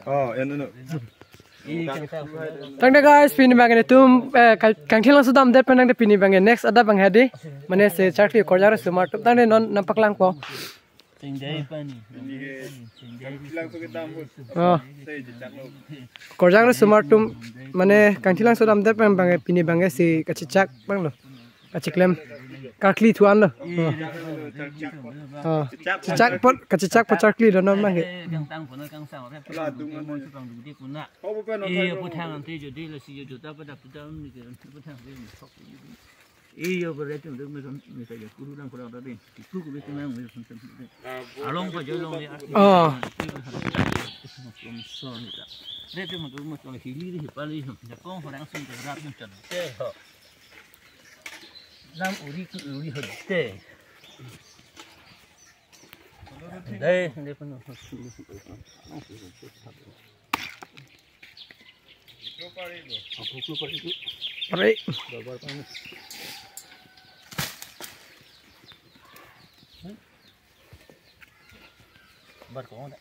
Oh, yan ano. Tangda guys, pini bangen tum kangthil lang sudam det panang de pini bangen next ada bang hadi mane se chartli korjar smart tangde non nampak lang po. Oh. Korjar smart tum mane kangthil lang sudam det panang bangen pini bangen si kachicak bang lo. Kaciklem karkli tuan lo. Oh. Cicak pot kacicak pot charkli lo non mang. Iya putang nanti jadi lah si juta pada putang ni kan putang ni sok ini. Iya berarti untuk misalnya kurang tadi. Itu kita memang misal along pa jolong ni. Oh. Nanti macam hili di pali Jepang orang sini terap macam teh. Nam uri hade. Deh, dia pun. Right. Berkong dah.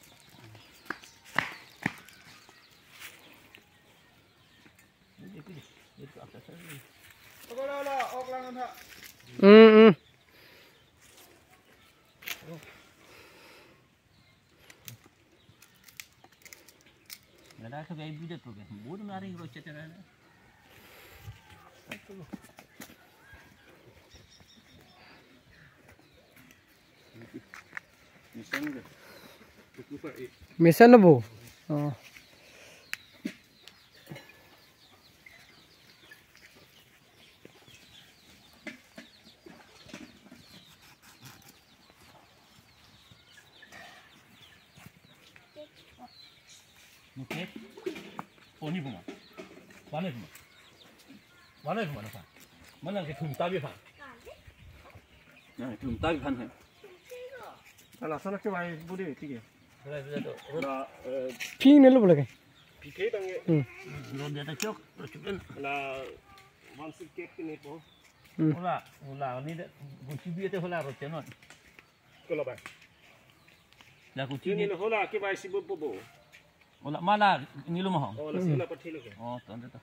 Ada apa yang buat program? Bodoh nari rocat ada. Mesan lo bu. Oh. Okey. Poni bunga. Mana bunga? Mana bunga nak? Mana ke thum tabi pan? Nah, thum tabi pan है. Salah sana ke mai budi tiga. Ping ni lo boleh. Pikai bange. Lo dia tak cok, cuman. La masuk kek ni po. Ula ni dah kunci biar tu ula rocat non. Kalau bang. Dah kunci Ini lo hola ke mai sibuk bobo. Ula mana ni lo mah? Oh, la sila pati lo ke. Oh, tanda tu.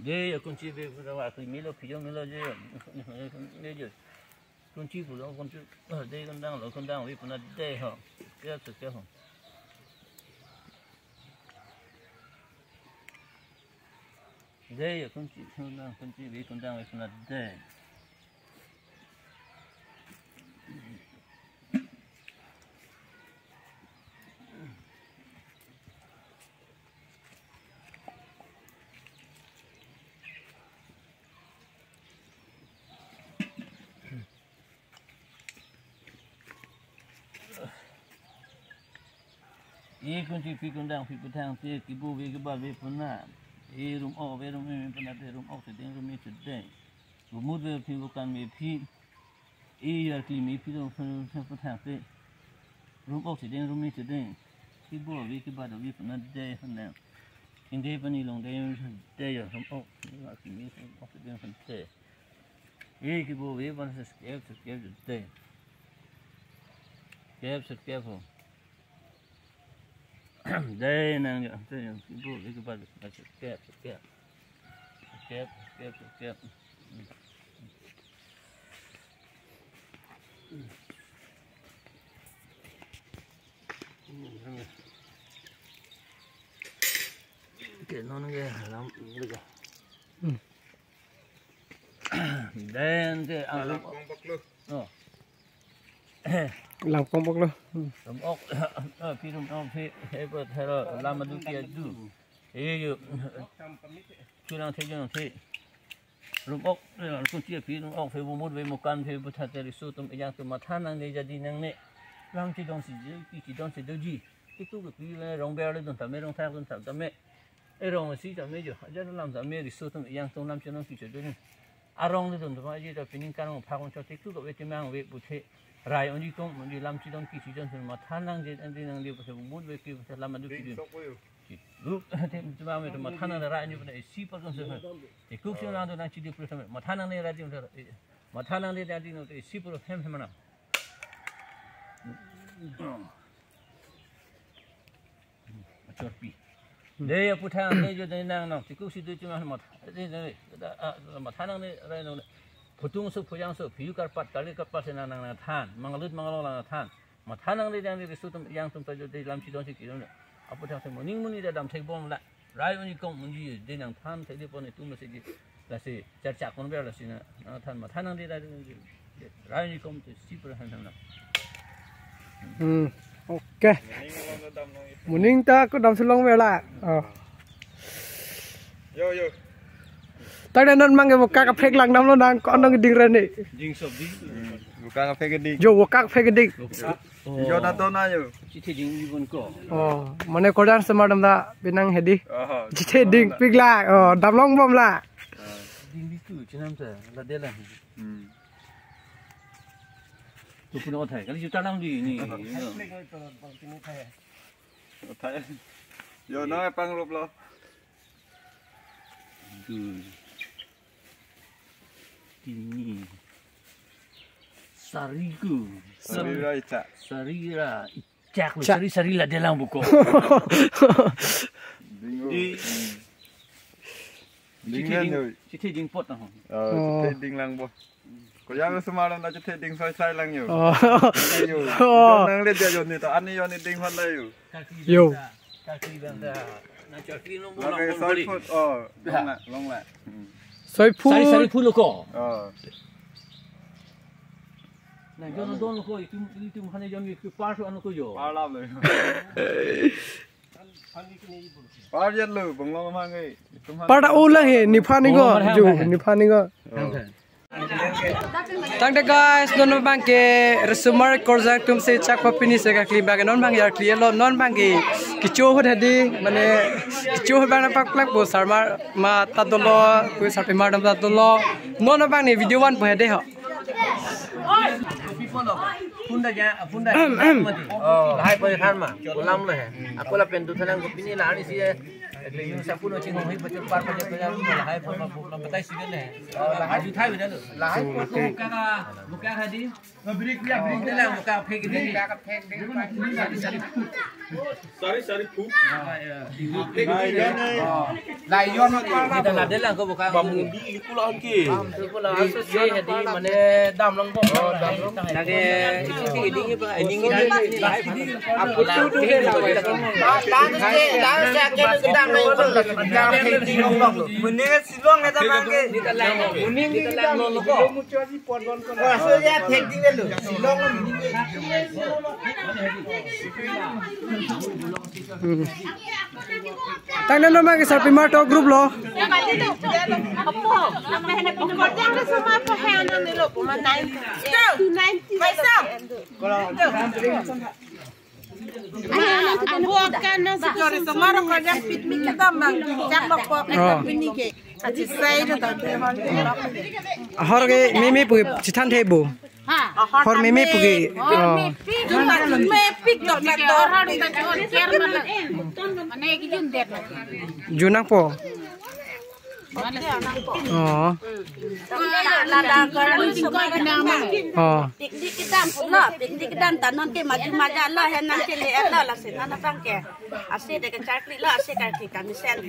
Dia kunci beberapa waktu milo pijam milo je, ni je. Kunci pulau kunci, dia kandang, we pernah dia ha, dia tu ha. Dia kunci we kandang we pernah dia. Ini kunci pikundang pikutang ti kibu we kebal we pernah. Room oh we room we pernah de room oh sedang room itu deh. Rumut we pikukan we pi. Ya kli me pi dong pikutang ti. Room oh sedang room itu deh. Kibu we kebal we pernah deh hendak. Ini pani long deh ya room oh. Kli me oh sedang deh. Kibu we pernah skep deh. Skep ho. Đây nè, đây là cái bộ cái vật là kẹp. Cái nó nghe lắm được rồi. Đây cái Làm công bốc luôn. Làm ốc, phi làm ốc phi, hay bớt hay là làm mà du kia du, ấy chưa đang thế, làm ốc, là con chia phi làm ốc phi vô mốt với một căn phi bớt thật là số tôm dạng tôm mà than năng này gia đình năng này, làm chỉ đông chỉ đâu gì, cái tu cái phi là rong bèo đấy, tôm mấy rong thang tôm mấy, ấy rong là xí tôm mấy chứ, giờ nó làm tôm mấy thì số tôm dạng tôm làm cho nó phi chơi đấy, rong thì tôm mấy giờ phi những cái nó phá con cho cái tu cái cái mang về bớt thế. Rai oni tom oni lam ci don ki ci don ma thanang je andi nang li bose mud be ki bose lam adu ki Look, cuma itu makanan darah ni pun isi perkara semua. Ikut siapa tu nanti dia perlu makanan ni rajin tu, makanan ni rajin tu isi perlu mana? Corpi. Dia putang dia jadi nang, ikut situ cuma makanan ni rajin. Putung sepuyang piu karpat kali karpat senang than, mangalut than. Makanan ni yang di situ yang tempat jadi dalam situ sikit. Apa dah saya muni dah dalam tebom lah. Rayu ni kau muni dia yang than tadi pun itu mesti di lasi cercak pun biar lasi na than makanan dia dah rayu ni kau mesti super hantam lah. Okay. Muning ta aku dalam sulong bela. Yo. Tak ada non mangga buka kafe lang dalam lo nang kau nang ding rene. Ding sob ding. Buka kafe gede. Jo buka kafe gede. Yo nato na yo. Citi ding ni pun kau. Mana korang semalam dah binang hedi. Cite ding pigla. Dalam long bom lah. Ding itu jenam tu, lah dia lah. Tu pun otai. Kali juta lang di ni. Otai. Yo na pang rup lo. Ini sariku. Sarira icak. Sarira icak lu. Sari lah dalam buku. Citi ding pot lah. Citi ding lang bo. Kau yang semalam dah citi ding sai lang yo. Nang lihat dia yo ni tak ani yo ni ding hon lah yo. Yo. Kaki benda. Nak cakap nombor Pakai soi foot. Long lah. Soi pu. Sari pun lo kau. Nah, jangan don lo kau. Itu mana jangan ikut parsu anu kau jo. Parlap le. Parjat lo, banglong mangai. Pada ulang he, nipani go. Jo, nipani go. Thank you guys, non bang ke resumar korjak tum se chak papini se ka clip bag non bang yar clear lo non bang ke kicho hod hadi mane kicho bang pak plak bo sarmar ma tadolo ku sarpe mar dam tadolo non bang ni video one bo hade ho Punda lahai pada than mah, ulam lah. Aku lah pentu thanang kopini lah ni sih. Yung sa puno chingong hi baca par baca kaya lahai pun batai sih kan. Lahai jutai betul. Lahai pun buka hadi. Beri dia lah buka pek ini. Sari pu. Layon Kita lah dia lah kau buka. Bamundi ikulah ke. Ikulah asus sih hadi mana dam long bom. Lagi ini ini apa? Ini lahai. Aku tu dia lah. Dan Muning silong kata mangke. Muning kita lang lo ko. Waso ya thek ding lo. Silong Tangna no mang sarpe mar to group lo. Apo, namanya pengkorjang ke semua perhainan ni lo, cuma 90. Myself. Bukan nasi goreng semua kerja piknik kita bang, jangan bawa piknik ke. Aci saya tu tak boleh. Harga mimi pugi citan tebu. Har mimi pugi. Mepik dok lektor harus tak jual kiar mana. Mana yang kijun dek. Junang po. Piknik kita pula, piknik kita tanon ke maju-maju lah, yang nanti lihat lah sih, mana bang ke, asyik dengan cakri lah, asyik cakri kami sen.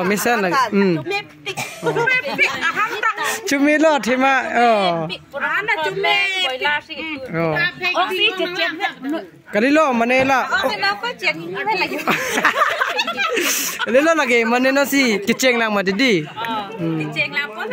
Misal lagi. Mepik, aham tak. Cumi lo, thema. Anak cumi. Oke, cecep. Kali lo, mana la? Kenapa cek ini lagi? Lelo lagi, mana nasi keceng lang madidi. Cek lah pun.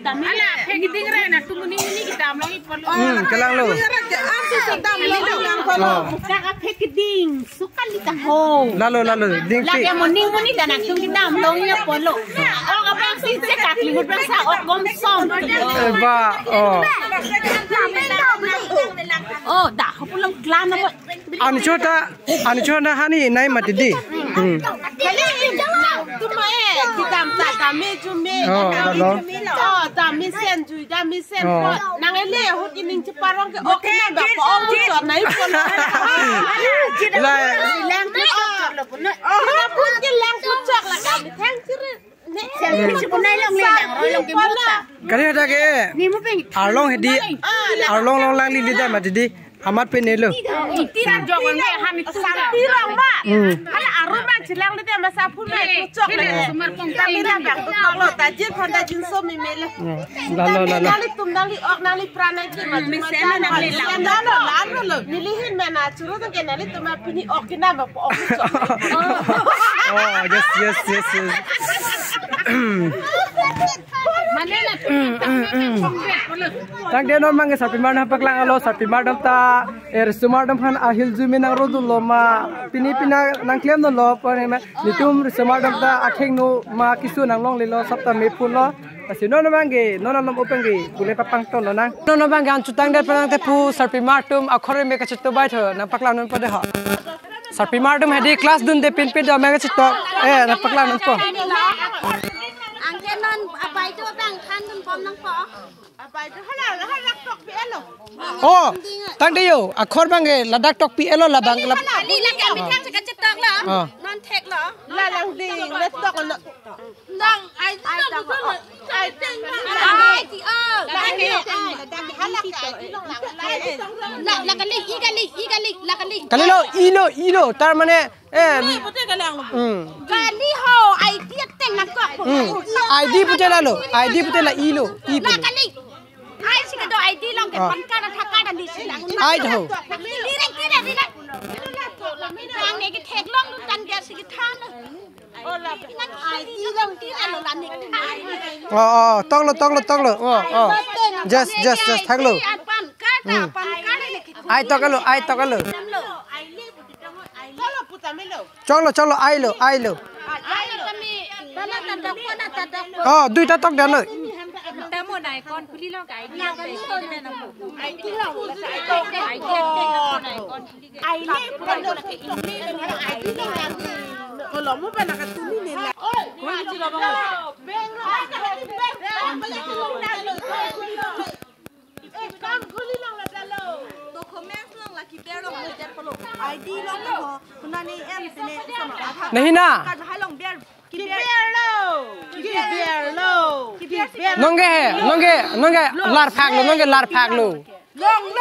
Alah, pergi dengar nak tunggu ni kita amlong ipon. Kalang lo. Aku sedang amlong kalau buka pergi ding, suka lita ho. Lalu, ding lagi moni dan nak tunggu kita amlong ya polo. Oh, abang sih cekak lihat berasa gom som. Ba, Oh, dah pulang klan apa? Anu cuaca hani naik madidi. Kali jangan cuma kita tak kami cuma. Oh, kami sen cuy, kami sen. Nang ele hut ini ceparong ke. Oke, bapak om buat naik pun. Lah, เลยปุ่นเนี่ยปุ่นกินแรงปุ่นจอกละกันแทงชื่อเนี่ยเสียงชิบุนได้ลงเลยหลังร้อยลงกินมุกอ่ะ กันเนี่ยตะเกนี่มันเป็นลงเฮดีลงลังลีได้มาดีอามัดเป็นเนี่ยเลย ตีรันจอกวันนี้ฮามิตุสังตีรังบ้าฮัลโหลอารมณ์บ้านชิลังเลยแต่มาซาพูดเลยจอกเลยแต่ไม่ได้แบบตุกหลอดแต่จีนพันแต่จีนส้มมีเมลนาลิตุ่มนาลิออกนาลิปรานาจีมันมีเส้นนาลิล้านเลยนี่ลิหินแม่นาชูรู้ตั้งแต่นาลิตุ่มมาพินิออกกินน้ำแบบออกจอกโอ้ yes มันนี่แหละตั้งแต่นอนมังเกสัตว์พิมพ์นับกลางอโลสัตว์พิมพ์ดำตาสมาร์ดพันอาฮิลจูมินังโรดุลโลมาพินินังเคลมนโลปะเนี่ยมั้ยนิตุมสมาร์ดำตาอาเข่งโนมาคิสุนังลงเลยโลสัปตาเมพุนโลสินอนมังเกนอนลมโอเปนเกกุเลปะปังตอนนังนอนมังกันจุดตั้งแต่พนังแต่ผู้สัตว์พิมพ์ตุมอาคอร์เมกจิตตัวใบเถอะนับกลางนั้นปะเดฮะสัตว์พิมพ์ตุมให้ดีคลาสดุนเดปินปินดอเมกจิตตัวนับกลางนั้นปะอังเกนอนไปตัวตั้งคันตุนปอมนังปอไปตัวฮัลโหลแล้วฮัลโหลตกเปียโลโอ้ตั้งแต่อยู่อาคอร์บังเกลัดดักตกปีเอโลละบังลับนี่ละแกไม่ทำจะกันจะตกเหรอนอนเทคเหรอละลังดีเล็ดตกเหรอดังไอ้ตกไอ้ตึงไอ้ที่ดังนี่ดังฮัลโหลไอ้ที่ลงหลังละกันลิอีกันลิละกันลิกันลิโลอีโลตารมันเนี่ยนี่พุทธกันแล้วกันลิโฮไอ้ที่เต็งนักกอกไอดีพุทธละโลไอดีพุทธละอีโลอีละกันลิไอ้สิกระโดดไอ้ที่ลงแต่คนกันทักกันดิสิไอ้เถอะนี่เรื่องทางนี้ก็เทคลงกันแกสิกทานโอ้ละนั่นไอ้ที่ลงที่นั่นเรานี่ทานอ๋อต้องเลยjust ทักเลยไอ้ต้องกันเลยจ้องเลยไอ้เลยอ๋อดูตาต้องเดินเลยแต่หมดไหนก่อนพี่เราไก่ที่เราเป็นต้นแม่น้ำไอ้ที่เราไอ้โตไอ้เด็กไหนก่อนไอ้เล็กคนเดียวกับอีนี่ไอ้ที่เราก็หลงไม่เป็นอะไรตัวนี้เนี่ยโอ้ยมาจีเราบ้างเบ่งเราไม่อยากลงได้เลยก้อนคุณลี่ลงแล้วเลยตัวคอมเมนต์ลงละคิดได้ลงเลยจะปลุกไอ้ดีลงแล้วคุณนั่นนี่สิเนี่ยสมรนี่นะการให้ลงเบียร์น้องแกลาร์พักลูลงแ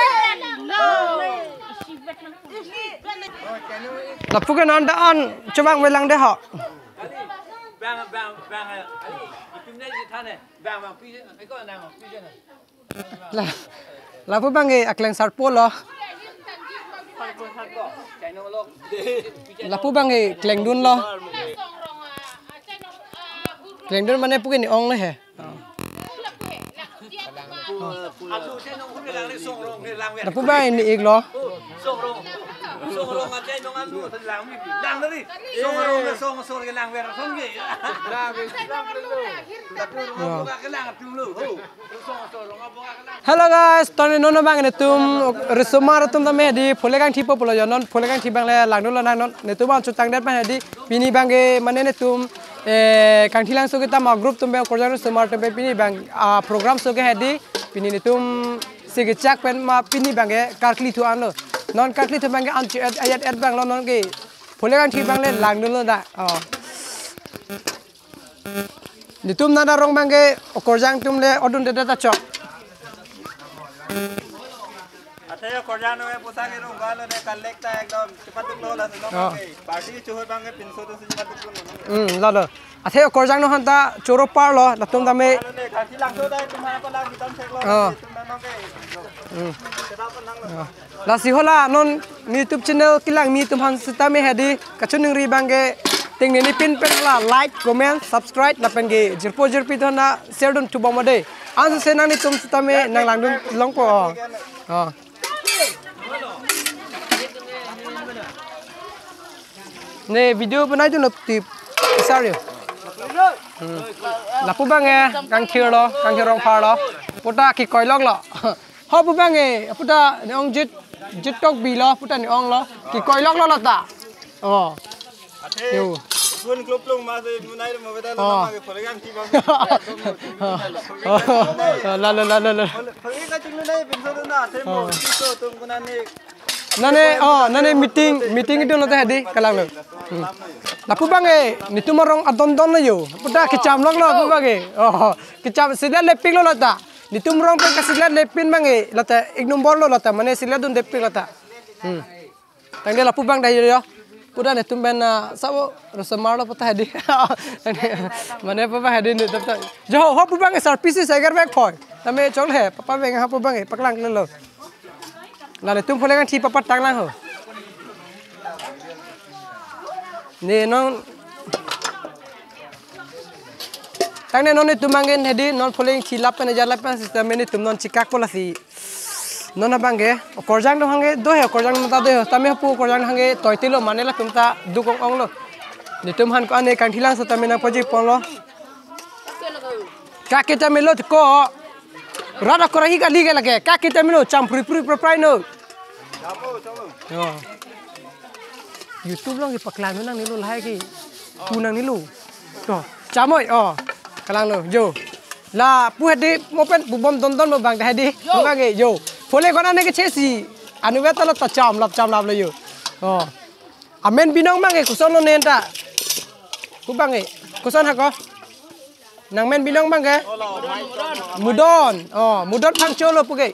ล้วพวกนั้นได้อันจะวางเวลังได้เหรอแบงจุ่มได้ท่านเนี่ยแบงพี่ไอ้ก็นางพี่เจ้าแล้วพวกบางเออักเลงสารปูเหรอแล้วพวกบางเอเกลงดุนเหรอเลี้ยงด้วยมันเนี่ยพวกนี้อ่องเลยเหรอแต่พวกบ้านนี่อีกเหรอส่งลงอาจจะน้องอันดูถึงหลังมีดังเลยส่งกันหลังเวลาส่งกี่Hello guys ตอนนี้น้องบางเนี่ยตุ้มริสมาร์ตุ้มทำให้ดีพลกันที่พบเราอยู่นนพลกันที่บางเลยหลังนู้นแล้วนั่งนนเนี่ยตุ้มบางจุดตั้งเด็ดมาให้ดีปีนี้บางเกมันเนี่ยตุ้มkan thilang so kita ma group tumbe korjang smart tumbe pini bang program so ke hedi pini ni tum sige chak pen ma pini bang ge karkli thu an lo non karkli thu bang ge an ayat ad bang lo non ge phole kan thi bang le lang lo da ni tum na da rong bang ge korjang tum le odun de ta chok Saya korjang no pusang irung galo ne kalekta ekdom cepat lo la no party chuhoi bang ge pinso to cepat lo la Athai korjang no hanta choro par lo latum dame kanthi lang so dai tumhara pa lang gitam thek lo la si hola non YouTube channel kilang mi tumhan sitame hedi kachunung ri bangge ting ni pin pen la like comment subscribe la penge jirpi thona share dun tubomode an se nang ni tum sitame nang lang dun longpo ne video banai tu tip sario là phú bang nghe căng thiêu rong pha đó phú ta kí coi lóc lọ họ phú bang nghe phú ta này ông jit tóc bì lo phú ta này ông lo kí coi lóc lo ta nhiều Pun klub lung masih munai mau kita lama ke program tiba. La. Program kacung munai pinso tu na, tempo pinso tu guna ni. nane meeting itu lo tadi kalang lo. Lapu bange ni tu marong adon don lo yo. Puta kecam lo lapu bange. Oh kecam sila leping lo lata. Ni tu marong pe kasila lepin bange lata ignomor lo lata mane sila dun leping lata. Tang dia lapu bang dah yo. Puta ni tu ben sabo rosemar lo puta hadi. Mane papa hadi ni tapi jo lapu bange service segar bag poi. Tame chol he papa bang lapu bange paklang lo. Lalu tu boleh kan si papa tanglang ho. Ni non tang ni non itu mangin hedi non boleh si lapan aja lapan sistem ini tu non cikak pola si non abangge korjang tu hange do he korjang mata do he tame pu korjang hange toitilo mane la tumta dukong ong lo ni tum han ko ane kan thilang sa tame na paji pon lo ka kita melo ko rada korahi ka liga lage ka kita milo campuri puri proprai no yo YouTube lang ipaklan nang nilo lahi ki punang nilo to chamoy kalang lo yo la pu hedi mopen bubom don mo bang hedi bang ge yo phole gona ne ke chesi anu weta lo ta cham lap lo yo amen binong mang ge kuson lo nenta ku bang ge kuson ha ko nang men binong bang ge mudon mudon phang cholo pu ge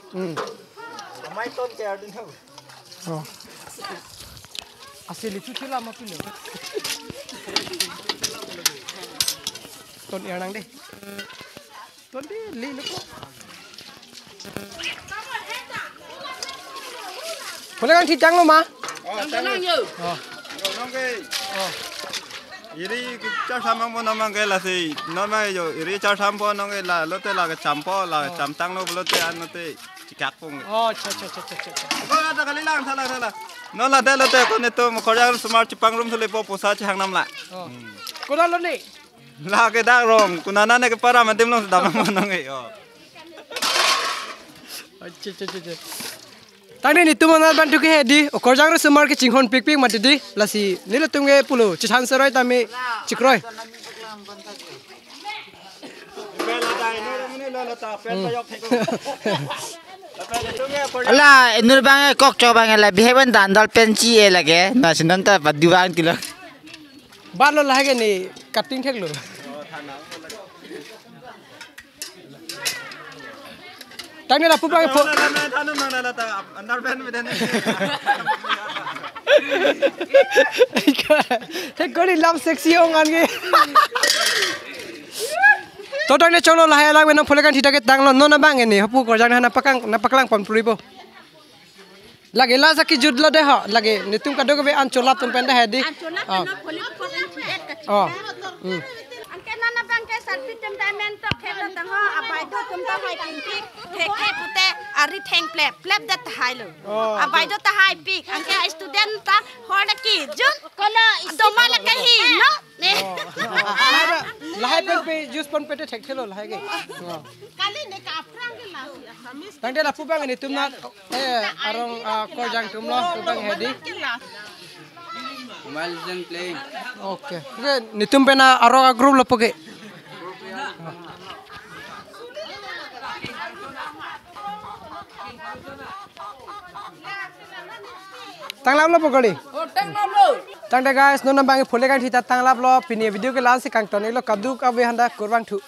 mai ton ke adin ho asli itu cila ma pilo ton yang deh ton di li lo ko boleh kan thicang lo ma nang yo nong ke iri cha samang bo namang ke la si nama yo iri cha sam bo nong ke la lo te la ke champo la cham tang lo lo te an te cikak pung cha ko ada kali lang thala no la de lo te ko ne to khorjang smart chipang rum thule po posa chi hang nam la ko la lo ni la ke dak rom kunana ne ke para ma dim lo dam ma nong ke cha tang ni tu mana bantu ke hedi korjang ro smart ke chinghon pik ma didi lasi ni lo tumge pulo chihan sarai tami chikroi Ala inur bang kok coba ngela behavior dandal penci lagi nasi nonta padiwan kilo balo lagi ni cutting thek lo tang ni lapu bang thek ko ni lam sexy ongan ge totang ne cholo lahai lag wenang pholekan thita ke tanglo nona bang ni hapu korjang na paklang pon puribo lage la saki judlo de ha lage nitum ka dogo be an chola tum penda hedi angke nana bang ke sarti tum diamond to khelo tang ho abai do tum ta hai pink ke pute ari theng plep that hai lo abai do ta hai pink angke student ta hoda ki jun kola doma la kahi no ne lahai pe juice pon pete thek thelo lahai ge kali ne ka aprang ke la tang de lapu bang ni tum na arong korjang tum lo tum bang hedi mobile legend playing okay ni tum pena arong group lo poke tanglam lo pokoli tang de guys nona bang phole kan thita tanglam lo pini video ke lan se kang toni lo kaduk abe handa kurwang thu